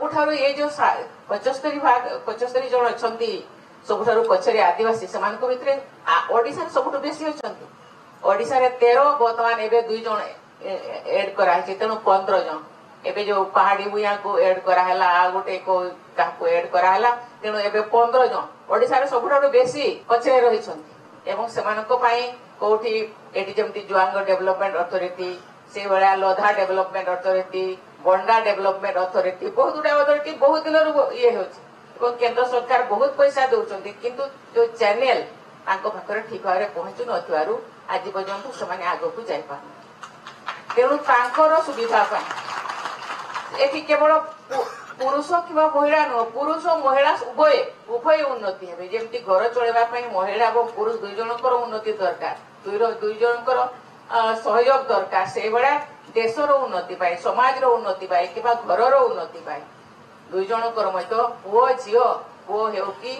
सबुठारु ये जो 75 जन अच्छा सबुठारु पछरे आदिवासी सेमानक भितरे ओडिशा सबुठु बेसी अछंती। ओडिशा रे 13 वर्तमान एबे 2 जन एड करा है तेणु 15 जन एबे जो पहाड़ी भूया को एड करा हला आ गोटे को काको एड करा हला तेणु एबे 15 जन ओडिशा रे सबुठारु बेसी पछरे रही छंती एवं सेमानक पई कोठी एटी जेमति जुआंग डेवलपमेंट अथॉरिटी से बड़ा लोधा डेवलपमेंट अथॉरिटी बंडा डेवलपमेंट अथॉरिटी बहुत गुड़ा अथॉरिटी बहुत दिन ये हो केंद्र सरकार बहुत पैसा दौरान किंतु जो चैनल पाखरे ठीक भाव में पहुंचु नथिबारु आज पर्यंत से आग को जापा तेणु तांकर सुविधा एटी केवल पुरुष कि महिला नुह पुरुष महिला उभय उन्नति हे जमी घर चलवाई महिला और पुरुष दुई जनकर उन्नति दरकार दुई जनकर सहयोग दरकार से भाया देशर उन्नति पाए समाज उन्नति पाए कि घर उन्नति पाए दुई जनकर पुओ झील पुओ हो कि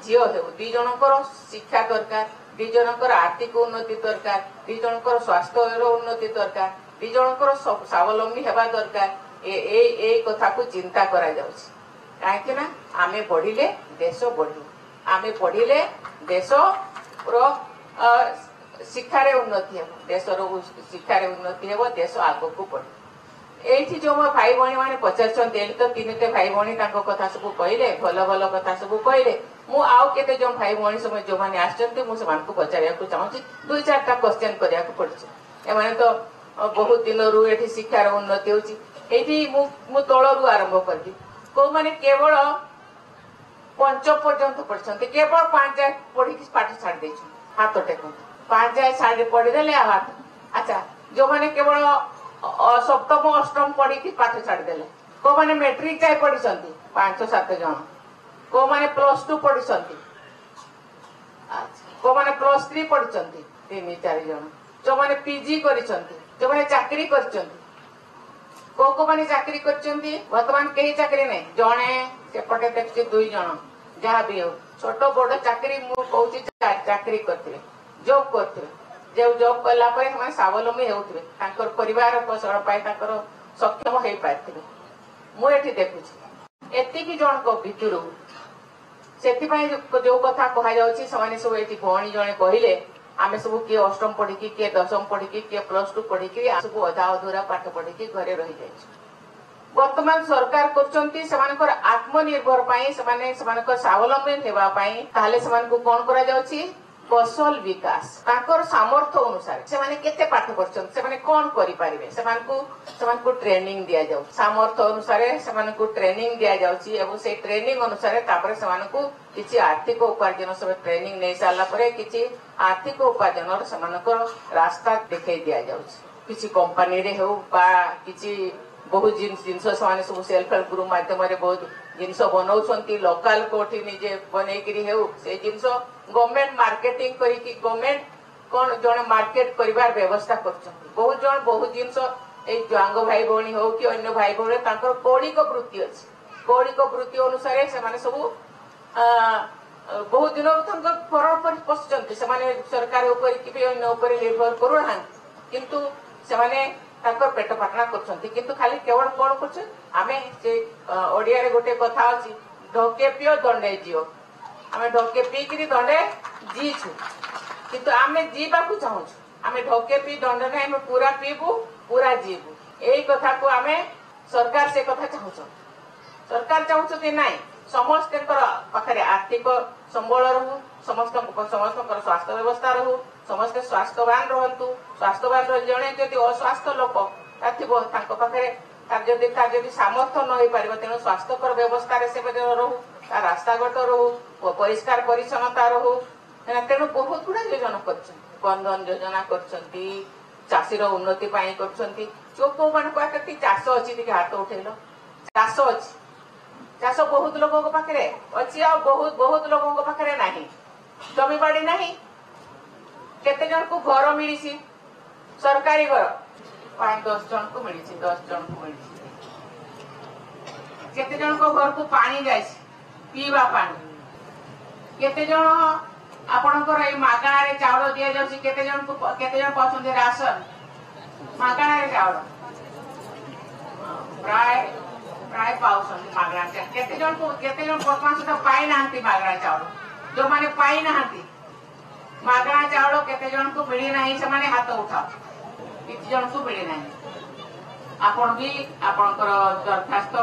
झील हो दुई जनकर शिक्षा दरकार दुई जनकर आर्थिक उन्नति दरकार दुई जनकर स्वास्थ्य उन्नति दरकार दुई जनकर स्वावलंबी हेबा दरकार ए कथा को चिंता करा जाउछि काहे ना आमे पढ़िले देश बढ़ी आमे पढ़िले देश शिक्षार उन्नति हे देशर शिक्षार उन्नति हे देश आग को बढ़ एठी जो मो भाई भणी माने पचारछन्ते तो तीनटे भाई भणी ताको कथा सब कहले भल भल कथा सब कहले मु आउ केते जो भाई भणी समय जो माने आछन्ते मु से मानको पचारिया को चाहूछि दुई चारटा क्वेश्चन करिया को पड़छ ए माने तो बहुत दिन रु एठी शिक्षार उन्नति होछि एठी मु तळरु आरंभ करबी को माने केवल 5 पर्यंत पढ़छन्ते केवल 5 जाय पढ़ी कि पाठ छाड़ देछु हाथ टेकु 5 जाय छाड़ पढ़ी देले हाथ अच्छा जो माने केवल सप्तम अष्टम पढ़ी कि पाठ छाड़ देले को माने मैट्रिक जाय पढ़िसंती 5-7 जन को माने +2 पढ़िसंती अच्छा को माने +3 पढ़िसंती 3-4 जन जो माने पीजी करिसंती जो माने चाकरी करिसंती को माने चाकरी करचंती वर्तमान कई चाकरी नहीं जणे सेपटे देखछि 2 जन जहाँ भी हो छोट बड़ चाकरी मु कहूछि चाकरी करथिले जॉब करथिले जो जॉब कला परे हम स्वावलंबी हेउथिबे तांकर परिवार पोषण पाई तांकर सक्षम हेई पाइथिबे मु एठी देखुछि एति की जन को भितरु सेति पई जो कथा कहा जाउछि समाने सब एठी भणी जणे कहिले आमे सब किए अष्टम पढ़ी किए दशम पढ़ी किए +2 पढ़ी सब अधा अधूरा पाठ पढ़ी घरे रही जाए वर्तमान सरकार कर आत्मनिर्भर स्वावलंबी हेबा ताहले कौन करा जाउछि कौशल विकास ताकर सामर्थ्य अनुसार से केते पाठ पढ़छन से कौन करि पारिबे से ट्रेनिंग दिया जाउ सामर्थ्य अनुसार से ट्रेनिंग दिया जाउछि एवं से ट्रेनिंग अनुसार तापर से किछि आर्थिक उपार्जन सब ट्रेनिंग नै साला परे किछि आर्थिक उपार्जन से रास्ता देखै दिया जाउछि किछि कंपनी रे हो बा किछि बहुत जिनस से सब सेल्फ हेल्प ग्रुप माध्यम बहुत जिनस बनाऊँ लोकाल कोठी निजे बनईकरी हो से जिनस गवर्नमेंट मार्केटिंग करी गवर्नमेंट कौन जन मार्केट करिवार व्यवस्था कर बहुत जन बहुत जिनस जुआंग भाई भौणी हो कि अन्य भाई भौणी कौलिक वृत्ति अच्छी कौलिक वृत्ति अनुसार से सब बहुत दिन भरण पर पशुंट से सरकार अन्य निर्भर करूना किंतु से पेट पाटना कर खाली केवल कौन कर आमे से ओडिया रे गोटे कथा अछि ढोके पियो दंडे जियो आमे ढोके पी करी दंडे जीछु किंतु आमे जीवा को चाहू आमे ढोके पी दंडे नै आमे पूरा पीबू पूरा जीबू एई कथा को आमे सरकार से कथा चाहू सरकार चाहू कि नहीं समस्त पाखे आर्थिक संबल रहू समस्त स्वास्थ्य व्यवस्था रहू समस्त स्वास्थ्यवान रहतु स्वास्थ्यवान जड़े जदि अस्वास्थ्य लोक पाखे सामर्थ्य न हो पार तेणु स्वास्थ्यकर व्यवस्था से रहू रास्ता घाट रहू परिष्कार परिच्छन्नता रहू तेणु बहुत गुड़ा योजना कर योजना चाषी उन्नति कर जो कौ मान चाष अच्छी हाथ उठेल चाष अच्छी चाष बहुत लोगों पाखे अच्छी आ बहुत लोगों पाखे ना जमी बाड़ी ना केते जन को घर मिली सरकारी घर 5-10 जन को मिली 10 जन को मिली केते जन को घर को पानी जाए पीवा पानी केते जन आपणकर ए मागणा रे चाउल दिया जाउसी केते जन पसंद राशन मागणा रे चाउल प्राय प्राय पाउछन् मागणा चाउल केते जन वर्तमान सुधा पाई नाहंती मागणा चाउल जो माने पाई नाहंती मागणा चाउल केते जन को मिली नाही से माने हाथ उठाओ किछि जन को मिली नाही आपण भी आपणकर दरखास्त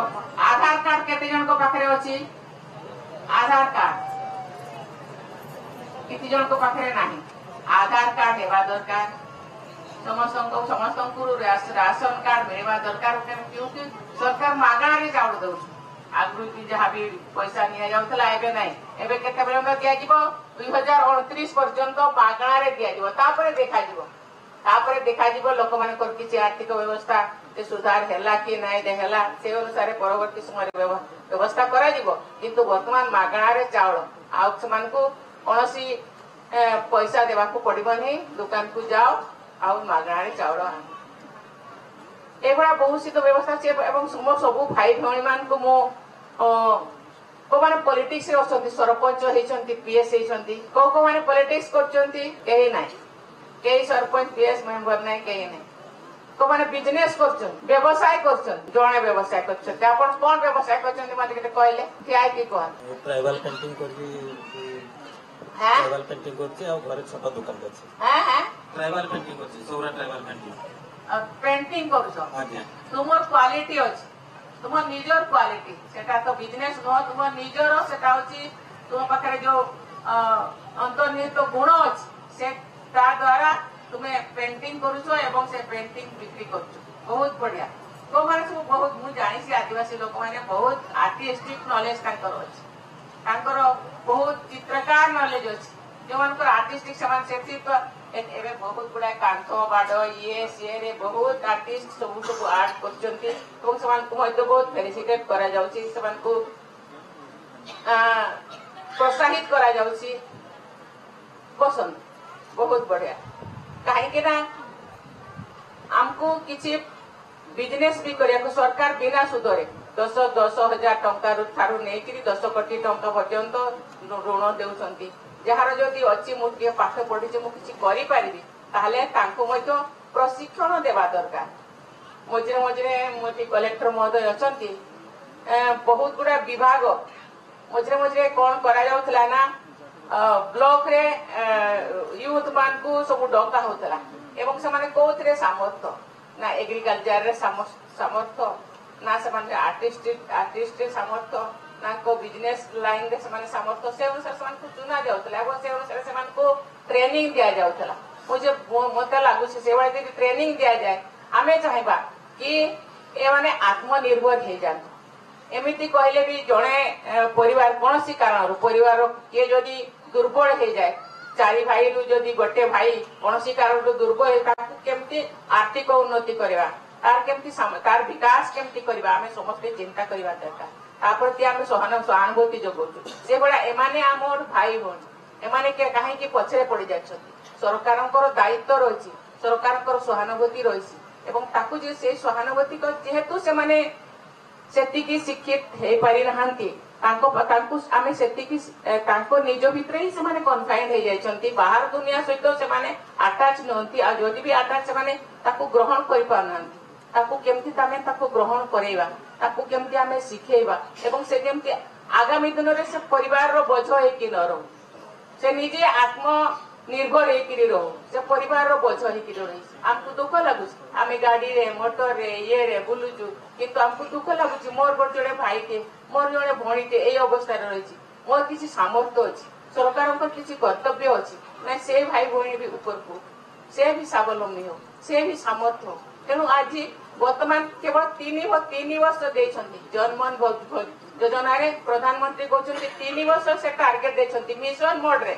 आधार कार्ड केते जन को पाखरे अछि आधार कार्ड किछि जन को पाखरे नाही आधार कार्ड हेबा दरकार समस्त राशन कार्ड मिलवा दरकार क्योंकि सरकार मागणारे चाउल दौ आगु जहाँ भी पैसा नि जाउथला एबे नाही एबे केते बेले दिया जिवो 2029 पर्यंत मागणारे दिया जिवो तापरे देखा जिवो लोक मानकर किछि आर्थिक व्यवस्था से सुधार हैला कि नाही देहला से अनुसार परवर्ती समय व्यवस्था करा जिवो किंतु वर्तमान मागणारे चाउल आ समान को कोनोसी पैसा देवा को पड़िबो नहीं दुकान को जाओ आ मागणारे चाउल एभा बहुत सी व्यवस्था से मो सबू भाई भौणी मान को मो को माने पॉलिटिक्स रे असंती सरपंच हेचंती पीएस हेचंती को माने पॉलिटिक्स करचंती केही नाही केही सरपंच पीएस मेंबर नाही केही नाही को माने बिजनेस करचन व्यवसाय करचन जणे व्यवसाय करचन आपण कोन व्यवसाय करचन माने केते कहले किया की कोन ट्राइबल पेंटिंग करबी हां ट्राइबल पेंटिंग करछि आ घरे छोटा दुकान करछि हां ट्राइबल पेंटिंग करछि सोरा ट्राइबल पेंटिंग पेंटिंग करछो आज्ञा तुमर क्वालिटी अछि तुमर निजर क्वालिटी सेटा तो बिजनेस न तुमर निजर सेटा होछि तुम पाखरे जो अंतर्निहित गुण अछि से ता द्वारा तुमे पेंटिंग करूछो एवं से पेंटिंग बिक्री करछो बहुत बढ़िया तो माने सब बहुत मु जानि से आदिवासी लोक माने बहुत आर्टिस्टिक नॉलेज तांकर अछि तांकर बहुत चित्रकार नॉलेज अछि जो मानकर आर्टिस्टिक समान सेठी तो एबे बहुत बड़ा कांथ बाड ये से रे बहुत आर्टिस्ट सब आर्ट करचंती এবং समान को मध्य बहुत फेलिसिटेट करा जाउची समान को प्रोत्साहित करा जाउची पसंद बहुत बढ़िया काहे के ना हमको किछि बिजनेस भी करिया को सरकार बिना सुदरे 10,000 टंका ठारू नेकरी 10 कोटी टंका पर्यंत ऋण देउछंती जहार जदि अच्छी मुझे पाठ पढ़ी मु किछि करि परिबी ताहले तांको मध्य प्रशिक्षण देवा दरकार मझे मझे मोटी कलेक्टर महोदय अछंती बहुत गुडा विभाग मझे मझे कौन करा जाउथला ना ब्लॉक रे यूथ मान को सब डका होतला एवं समान कोथरे सामर्थ ना एग्रीकल्चर रे सामर्थ ना समान आर्टिस्ट सामर्थ ना को बिजनेस लाइन रे समान सामर्थ से अनुसार समान को चुना जाउतला एवं से अनुसार समान को ट्रेनिंग दिया जाउतला मुझे मते लागु से वाले ट्रेनिंग दिया जाए आमे चाहेबा कि ए माने आत्मनिर्भर हे जान एमिति कहले भी जणे परिवार कोनसी कारण परिवार के जदी दुर्बल हे जाए चारि भाई रु जदी गोटे भाई कोनसी कारण दुर्बल हे ताकू केमती आर्थिक उन्नति करबा तार केमती तार विकास केमती करबा आमे समस्त चिंता करबा दरकार ताप्रति आमे सहानुभूति जगोचु से बडा एमाने आमोर भाई बोन एमाने के काहे कि पछरे पड़ी जाछथि सरकारनकर दायित्व रहिछि सरकारनकर सहानुभूति रहिछि एवं ताकू जे से सहानुभूति को जेहेतु से माने सेति की शिक्षित हे पारि नहांती तांको आमे सेति की तांको निज भितर ही से माने कन्फाइंड हे जायछंती बाहर दुनिया सहित से माने अटैच नहंती आ जदि भी अटैच से माने ताकू ग्रहण करि पारनांती ताकू केमती तामे ताकू ग्रहण करेबा ताकू केमती आमे सिखेबा एवं से केमती आगामी दिन रे से परिवार रो बोझ हे कि न रहो से निजे आत्म निर्भर हे कि रहो से परिवार रो बोझ हे कि रही हमको दुख लागु आमे गाड़ी रे मोटर रे ये रे बुलुचु किंतु हमको दुख लागु मोर बड़ जड़े भाई के मोर जड़े भणी के एई अवस्था रे रही मोर किसी सामर्थ्य अछि सरकार को किसी कर्तव्य अछि ना से भाई भणी भी ऊपर को से भी स्वावलंबी हो से भी सामर्थ्य हो तेणु आज वर्तमान केवल 3 वर्ष देछंती जनमन योजना रे प्रधानमंत्री कहउछंती 3 वर्ष से टार्गेट देछंती मिशन मोड रे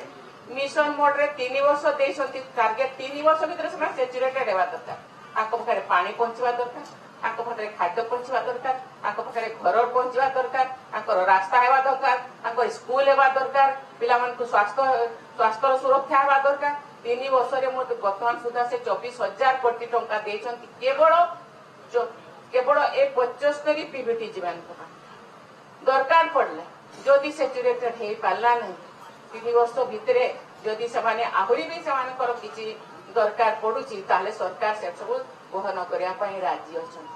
3 वर्ष देछंती टार्गेट 3 वर्ष भीतर से सेचुरेटेड हेबा दरकार आको पखरे पानी पहुंचवा दरकार आको पखरे खाद्य पहुंचवा दरकार आको पखरे घर पहुंचवा दरकार आको रास्ता हेबा दरकार आको स्कूल हेबा दरकार पिला मन को स्वास्थ्य सुरक्षा हेबा दरकार 3 वर्ष रे मोट वर्तमान सुधा से 24,000 कोटी टंका देछंती केवल ए 75 पीवीटी जीवन दरकार पड़ले जदि सेचुरेटेड हे पाला नहीं 3 वर्ष भितरे जदि समाने आहुरी भी समानकर किछि दरकार पडुची ताले सरकार से सब वहन करिया पई राजी अछन।